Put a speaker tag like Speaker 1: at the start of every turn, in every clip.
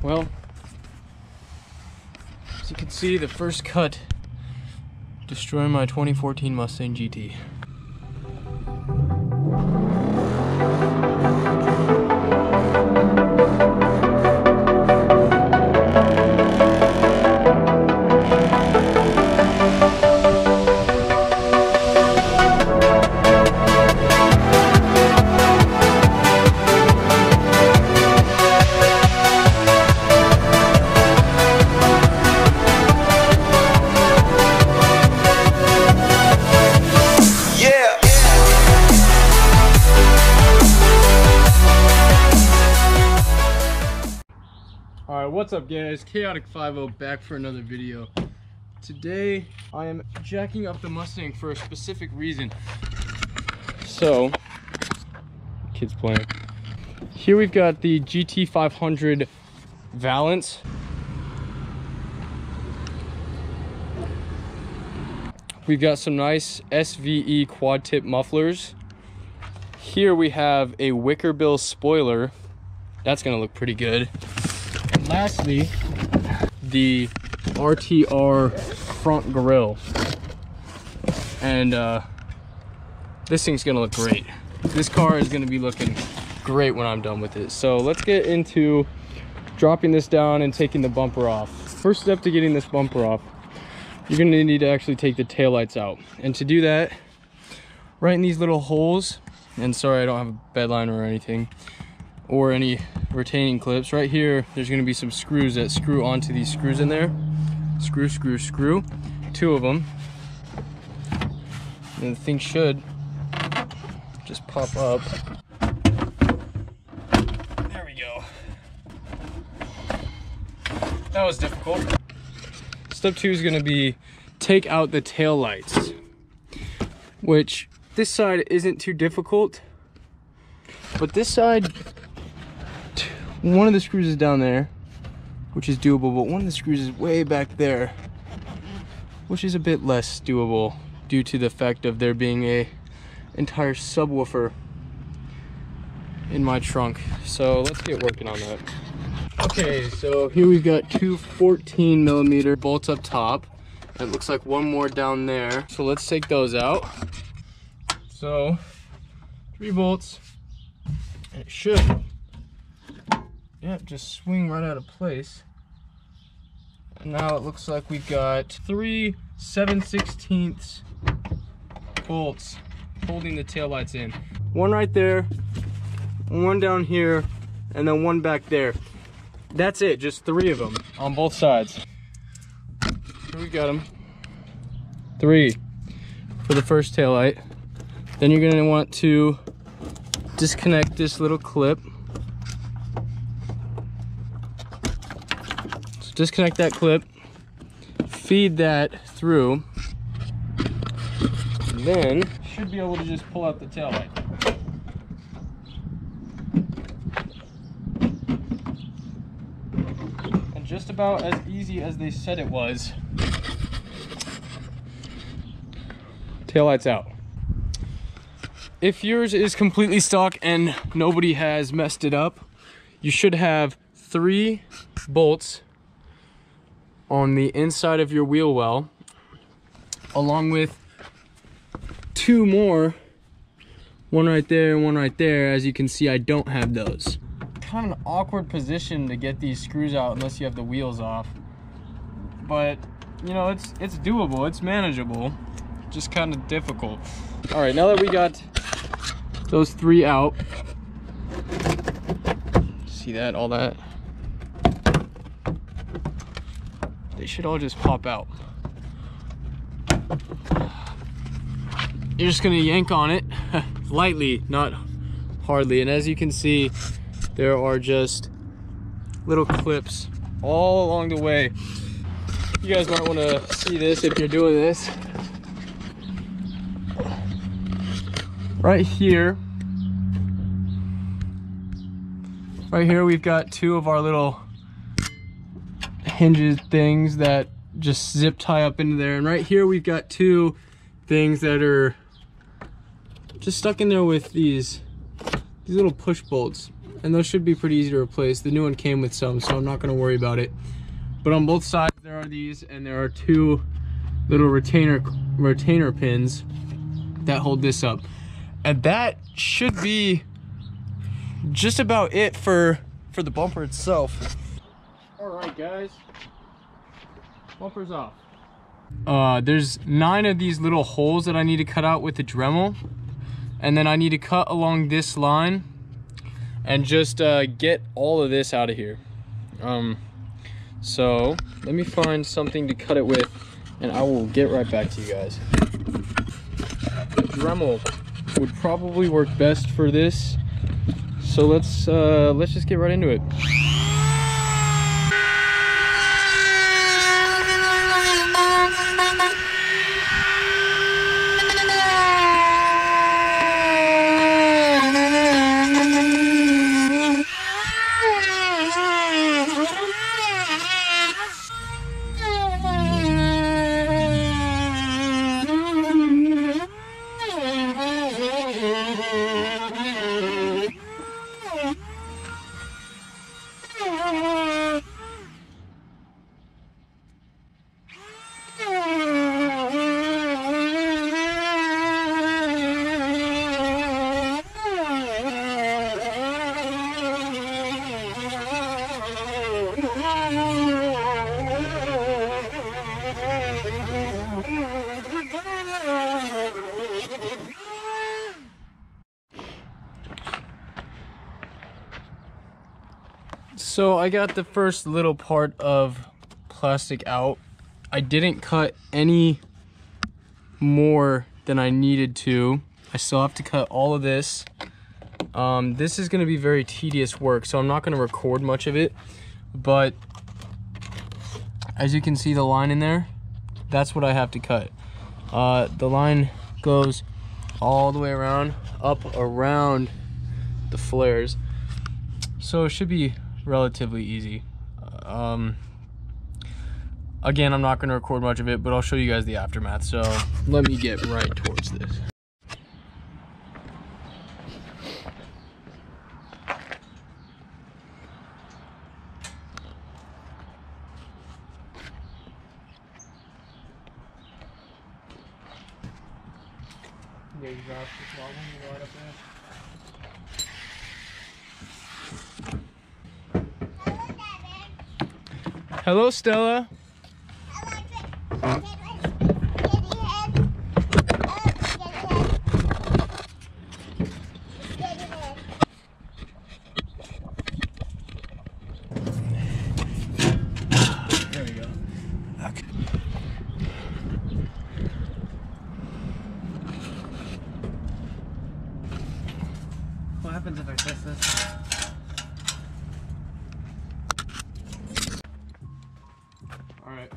Speaker 1: Well, as you can see, the first cut destroying my 2014 Mustang GT. What's up guys, Chaotic 50 back for another video. Today I am jacking up the Mustang for a specific reason. So, kids playing. Here we've got the GT 500 valance. We've got some nice SVE quad tip mufflers. Here we have a wicker bill spoiler. That's gonna look pretty good. And lastly, the RTR front grille. And this thing's gonna look great. This car is gonna be looking great when I'm done with it. So let's get into dropping this down and taking the bumper off. First step to getting this bumper off, you're gonna need to actually take the taillights out. And to do that, right in these little holes, and sorry I don't have a bed liner or anything, or any retaining clips. Right here, there's gonna be some screws that screw onto these screws in there. Screw, screw, screw. 2 of them. And the thing should just pop up. There we go. That was difficult. Step 2 is gonna be take out the tail lights, which this side isn't too difficult, but this side, one of the screws is down there, which is doable, but one of the screws is way back there, which is a bit less doable due to the fact of there being a entire subwoofer in my trunk. So let's get working on that. Okay, so here we've got 2 14mm bolts up top. It looks like one more down there. So let's take those out. So 3 bolts, and it should, yeah, just swing right out of place. And now it looks like we've got 3 7/16 bolts holding the taillights in. One right there, one down here, and then one back there. That's it, just 3 of them on both sides. Here we got them. 3 for the first taillight. Then you're gonna want to disconnect this little clip. So disconnect that clip, feed that through, and then you should be able to just pull out the taillight. And just about as easy as they said it was. Taillight's out. If yours is completely stock and nobody has messed it up, you should have 3 bolts on the inside of your wheel well, along with 2 more, one right there and one right there. As you can see, I don't have those. Kind of an awkward position to get these screws out unless you have the wheels off, but you know, it's doable, it's manageable, just kind of difficult. All right, now that we got those 3 out, see that, all that, they should all just pop out. You're just gonna yank on it lightly, not hardly, and as you can see, there are just little clips all along the way. You guys might want to see this if you're doing this. Right here we've got 2 of our little hinges things that just zip tie up into there, and right here we've got 2 things that are just stuck in there with these little push bolts. and those should be pretty easy to replace. The new one came with some, so I'm not going to worry about it. But on both sides there are these, and there are two little retainer pins that hold this up, and that should be just about it for the bumper itself. All right, guys, bumper's off. There's 9 of these little holes that I need to cut out with the Dremel, and then I need to cut along this line and just get all of this out of here. So let me find something to cut it with, and I will get right back to you guys. The Dremel would probably work best for this, so let's just get right into it. So I got the first little part of plastic out. I didn't cut any more than I needed to. I still have to cut all of this. This is going to be very tedious work, so I'm not going to record much of it. But as you can see, the line in there, that's what I have to cut. The line goes all the way around, up around the flares. So it should be relatively easy. Again, I'm not going to record much of it, but I'll show you guys the aftermath. So let me get right towards this. Hello, Stella. There we go. Okay. What happens if I test this? Alright.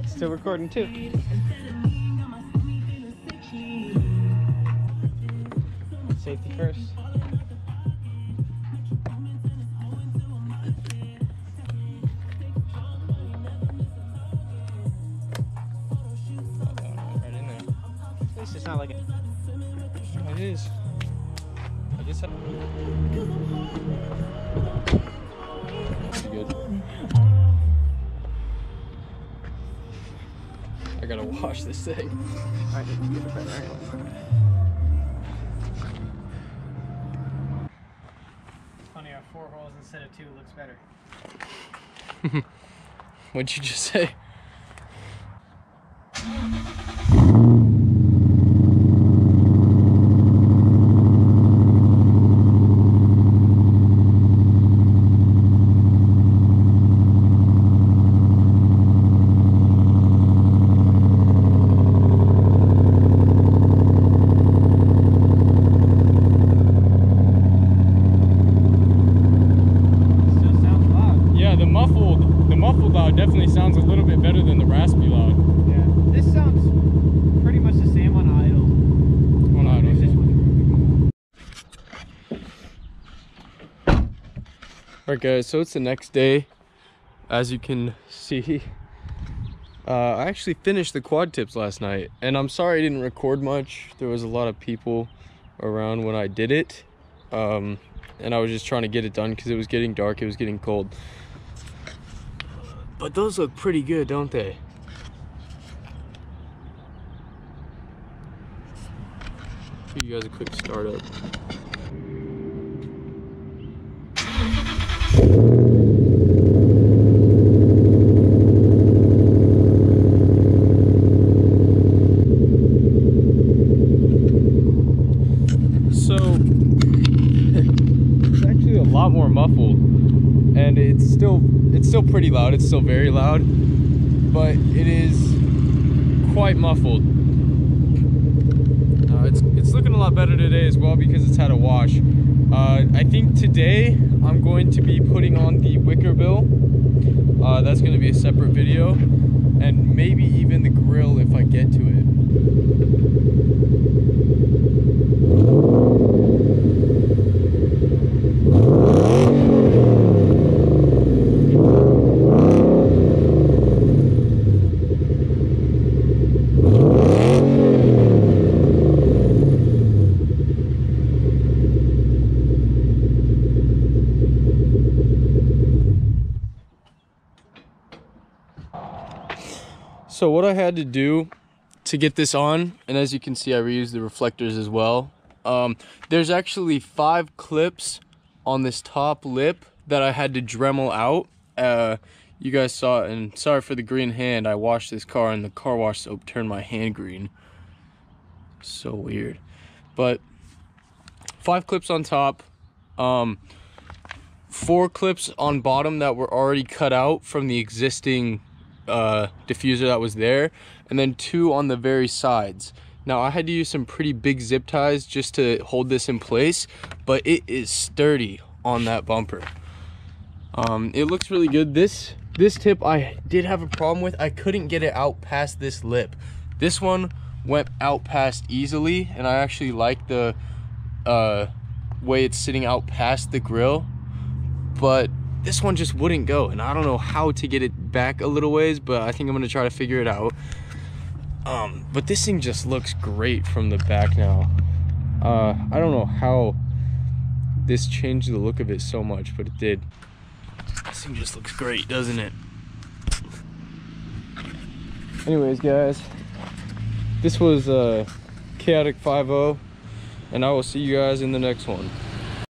Speaker 1: Still recording too. Safety first. Right in there. At least it's not like it. It is. I guess pretty good. I gotta wash this thing. I need to get a better angle.
Speaker 2: Funny how 4 holes instead of 2 looks better.
Speaker 1: What'd you just say? The muffled loud definitely sounds a little bit better than the raspy loud.
Speaker 2: Yeah, this sounds pretty much the same on idle.
Speaker 1: On idle. Alright guys, so it's the next day. As you can see, I actually finished the quad tips last night, and I'm sorry I didn't record much. There was a lot of people around when I did it, and I was just trying to get it done because it was getting dark, it was getting cold. But those look pretty good, don't they? Give you guys a quick startup. More muffled, and it's still pretty loud. It's still very loud, but it is quite muffled. It's looking a lot better today as well because it's had a wash. I think today I'm going to be putting on the wicker bill. That's going to be a separate video, and maybe even the grill if I get to it. So what I had to do to get this on, and as you can see I reused the reflectors as well, there's actually 5 clips on this top lip that I had to Dremel out. You guys saw it, and sorry for the green hand. I washed this car and the car wash soap turned my hand green. So weird. But 5 clips on top, 4 clips on bottom that were already cut out from the existing diffuser that was there, and then 2 on the very sides. Now I had to use some pretty big zip ties just to hold this in place, but it is sturdy on that bumper. It looks really good. This tip I did have a problem with. I couldn't get it out past this lip. This one went out past easily, and I actually like the way it's sitting out past the grill, but this one just wouldn't go, and I don't know how to get it back a little ways, but I think I'm gonna try to figure it out. But this thing just looks great from the back now. I don't know how this changed the look of it so much, but it did. This thing just looks great, doesn't it? Anyways, guys, this was Chaotic 5.0, and I will see you guys in the next one.